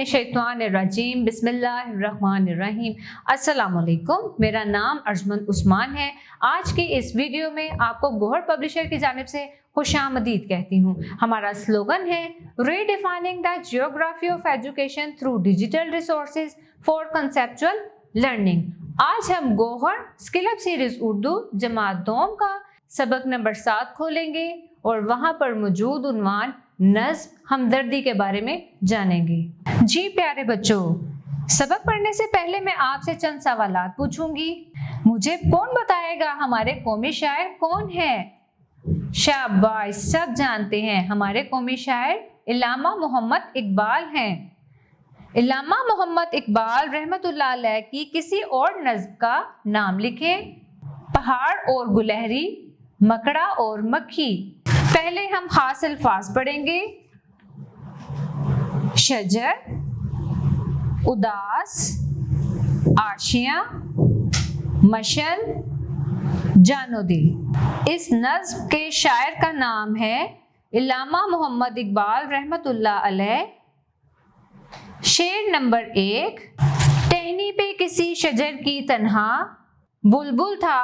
मिनश्शैतानिर्रजीम बिस्मिल्लाहिर्रहमानिर्रहीम। अस्सलाम वालेकुम। मेरा नाम अर्जमन उस्मान है। आज की इस वीडियो में आपको गौहर पब्लिशर की जानिब से खुशामदीद कहती हूँ। हमारा स्लोगन है redefining the geography of education through digital resources for conceptual learning. आज हम Gauhar skill up series Urdu जमात दोम का सबक नंबर 7 खोलेंगे और वहां पर मौजूद उन्वान नज़्म हमदर्दी के बारे में जानेंगे। जी प्यारे बच्चों, सबक पढ़ने से पहले मैं आपसे चंद सवालात पूछूंगी। मुझे कौन बताएगा हमारे कौमी शायर कौन है? शाबाश, सब जानते हैं, हमारे कौमी शायर इल्लामा मोहम्मद इकबाल हैं। इल्लामा मोहम्मद इकबाल रहमतुल्लाह अलैह की किसी और नज़्म का नाम लिखें। पहाड़ और गुलहरी, मकड़ा और मक्खी। पहले हम खास अल्फाज पढ़ेंगे। शजर, उदास, आशियां, मशल, जानो दिल। इस नज़्म के शायर का नाम है इल्लामा मोहम्मद इकबाल रहमतुल्लाह अलैह। शेर नंबर 1। टहनी पे किसी शजर की तन्हा, बुलबुल था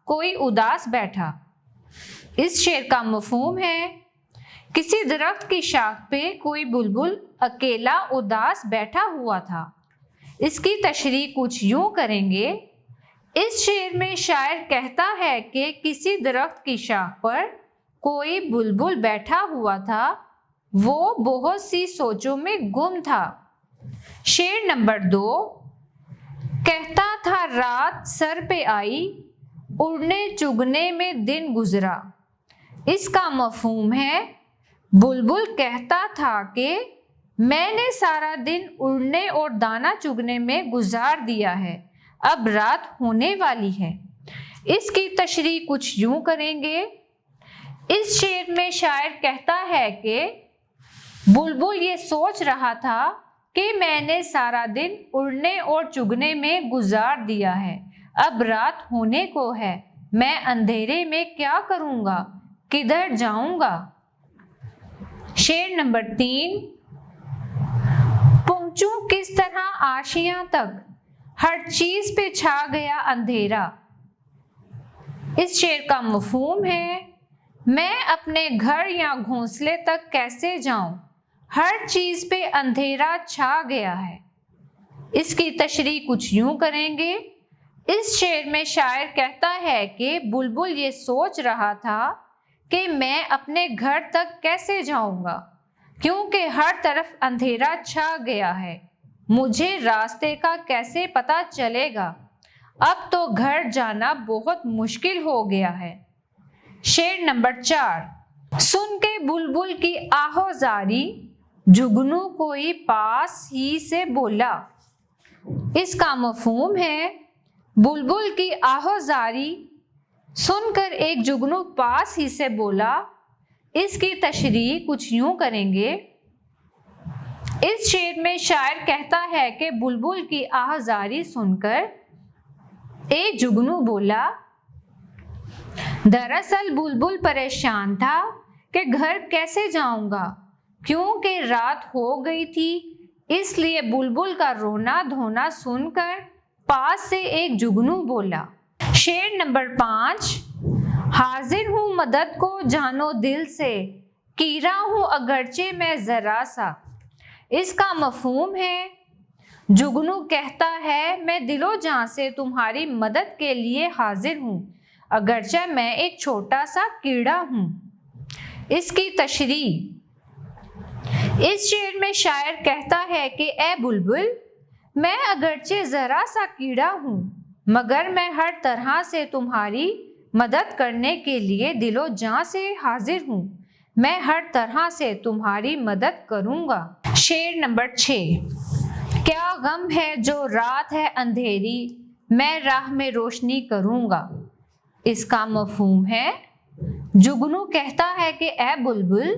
कोई उदास बैठा। इस शेर का मफहूम है किसी दरख्त की शाख पे कोई बुलबुल अकेला उदास बैठा हुआ था। इसकी तशरीह कुछ यूं करेंगे। इस शेर में शायर कहता है कि किसी दरख्त की शाख पर कोई बुलबुल बैठा हुआ था, वो बहुत सी सोचों में गुम था। शेर नंबर 2। कहता था रात सर पे आई, उड़ने चुगने में दिन गुजरा। इसका मफहूम है बुलबुल कहता था कि मैंने सारा दिन उड़ने और दाना चुगने में गुजार दिया है, अब रात होने वाली है। इसकी तशरीह कुछ यूं करेंगे। इस शेर में शायर कहता है कि बुलबुल ये सोच रहा था कि मैंने सारा दिन उड़ने और चुगने में गुजार दिया है, अब रात होने को है, मैं अंधेरे में क्या करूँगा, किधर जाऊँगा। शेर नंबर 3। पहुँचूं किस तरह आशियां तक, हर चीज पे छा गया अंधेरा। इस शेर का मफहूम है मैं अपने घर या घोंसले तक कैसे जाऊं, हर चीज पे अंधेरा छा गया है। इसकी तशरीह कुछ यूं करेंगे। इस शेर में शायर कहता है कि बुलबुल ये सोच रहा था कि मैं अपने घर तक कैसे जाऊंगा, क्योंकि हर तरफ अंधेरा छा गया है, मुझे रास्ते का कैसे पता चलेगा, अब तो घर जाना बहुत मुश्किल हो गया है। शेर नंबर 4। सुन के बुलबुल की आहोजारी, जुगनू कोई पास ही से बोला। इसका मफहूम है बुलबुल की आहोजारी सुनकर एक जुगनू पास ही से बोला। इसकी तशरीह कुछ यूं करेंगे। इस शेर में शायर कहता है कि बुलबुल की आहोजारी सुनकर एक जुगनू बोला। दरअसल बुलबुल परेशान था कि घर कैसे जाऊंगा, क्योंकि रात हो गई थी, इसलिए बुलबुल का रोना धोना सुनकर पास से एक जुगनू बोला। शेर नंबर 5। हाजिर हूँ मदद को जानो दिल से, कीरा हूँ अगरचे मैं जरा सा। इसका मफहूम है जुगनू कहता है मैं दिलो जान से तुम्हारी मदद के लिए हाजिर हूँ, अगरचे मैं एक छोटा सा कीड़ा हूँ। इसकी तशरीह। इस शेर में शायर कहता है कि ए बुलबुल, मैं अगरचे जरा सा कीड़ा हूँ, मगर मैं हर तरह से तुम्हारी मदद करने के लिए दिलो जान से हाजिर हूँ, मैं हर तरह से तुम्हारी मदद करूँगा। शेर नंबर 6। क्या गम है जो रात है अंधेरी, मैं राह में रोशनी करूँगा। इसका मफहूम है जुगनू कहता है कि ए बुलबुल,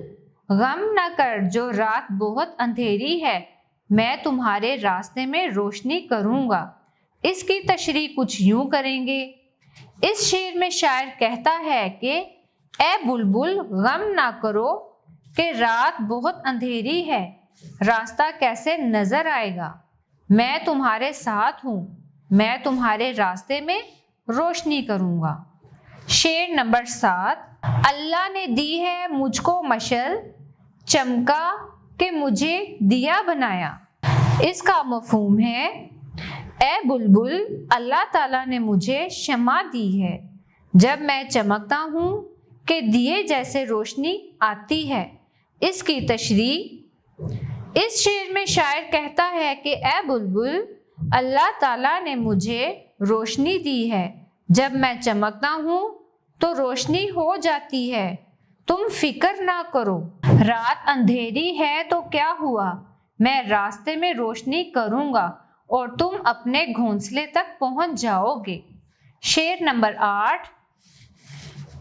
गम न कर जो रात बहुत अंधेरी है, मैं तुम्हारे रास्ते में रोशनी करूँगा। इसकी तशरीह कुछ यूं करेंगे। इस शेर में शायर कहता है कि ए बुलबुल, गम ना करो कि रात बहुत अंधेरी है, रास्ता कैसे नजर आएगा। मैं तुम्हारे साथ हूँ, मैं तुम्हारे रास्ते में रोशनी करूँगा। शेर नंबर 7, अल्लाह ने दी है मुझको मशल, चमका के मुझे दिया बनाया। इसका मफहूम है, ए बुलबुल, अल्लाह ताला ने मुझे शमा दी है, जब मैं चमकता हूँ कि दिए जैसे रोशनी आती है। इसकी तशरीह, इस शेर में शायर कहता है कि ए बुलबुल, अल्लाह ताला ने मुझे रोशनी दी है, जब मैं चमकता हूँ तो रोशनी हो जाती है, तुम फिक्र ना करो। रात अंधेरी है तो क्या हुआ, मैं रास्ते में रोशनी करूँगा और तुम अपने घोंसले तक पहुँच जाओगे। शेर नंबर 8,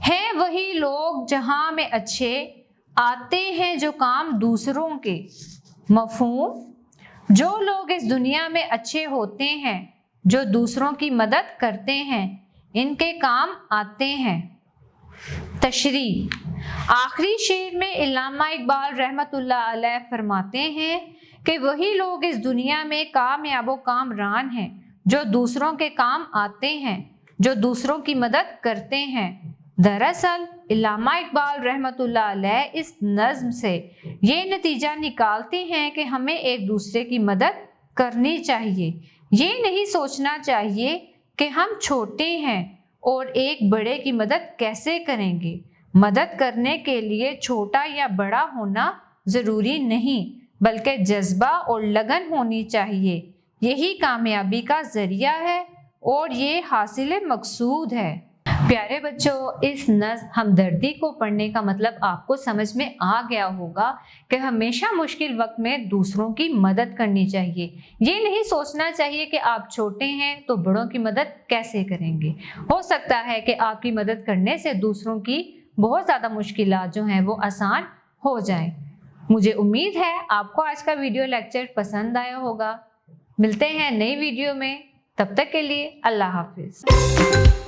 हैं वही लोग जहां में अच्छे, आते हैं जो काम दूसरों के। मफहूम, जो लोग इस दुनिया में अच्छे होते हैं, जो दूसरों की मदद करते हैं, इनके काम आते हैं। तशरीह, आखिरी शेर में इल्लामा इकबाल रहमतुल्लाह अलैह फरमाते हैं कि वही लोग इस दुनिया में कामयाब व कामरान हैं जो दूसरों के काम आते हैं, जो दूसरों की मदद करते हैं। दरअसल इल्लामा इकबाल रहमतुल्लाह अलैह इस नज़्म से ये नतीजा निकालते हैं कि हमें एक दूसरे की मदद करनी चाहिए। ये नहीं सोचना चाहिए कि हम छोटे हैं और एक बड़े की मदद कैसे करेंगे। मदद करने के लिए छोटा या बड़ा होना ज़रूरी नहीं, बल्कि जज्बा और लगन होनी चाहिए। यही कामयाबी का ज़रिया है और ये हासिल मकसूद है। प्यारे बच्चों, इस नज़्म हमदर्दी को पढ़ने का मतलब आपको समझ में आ गया होगा कि हमेशा मुश्किल वक्त में दूसरों की मदद करनी चाहिए। ये नहीं सोचना चाहिए कि आप छोटे हैं तो बड़ों की मदद कैसे करेंगे। हो सकता है कि आपकी मदद करने से दूसरों की बहुत ज़्यादा मुश्किलात जो हैं वो आसान हो जाएं। मुझे उम्मीद है आपको आज का वीडियो लेक्चर पसंद आया होगा। मिलते हैं नई वीडियो में, तब तक के लिए अल्लाह हाफिज़।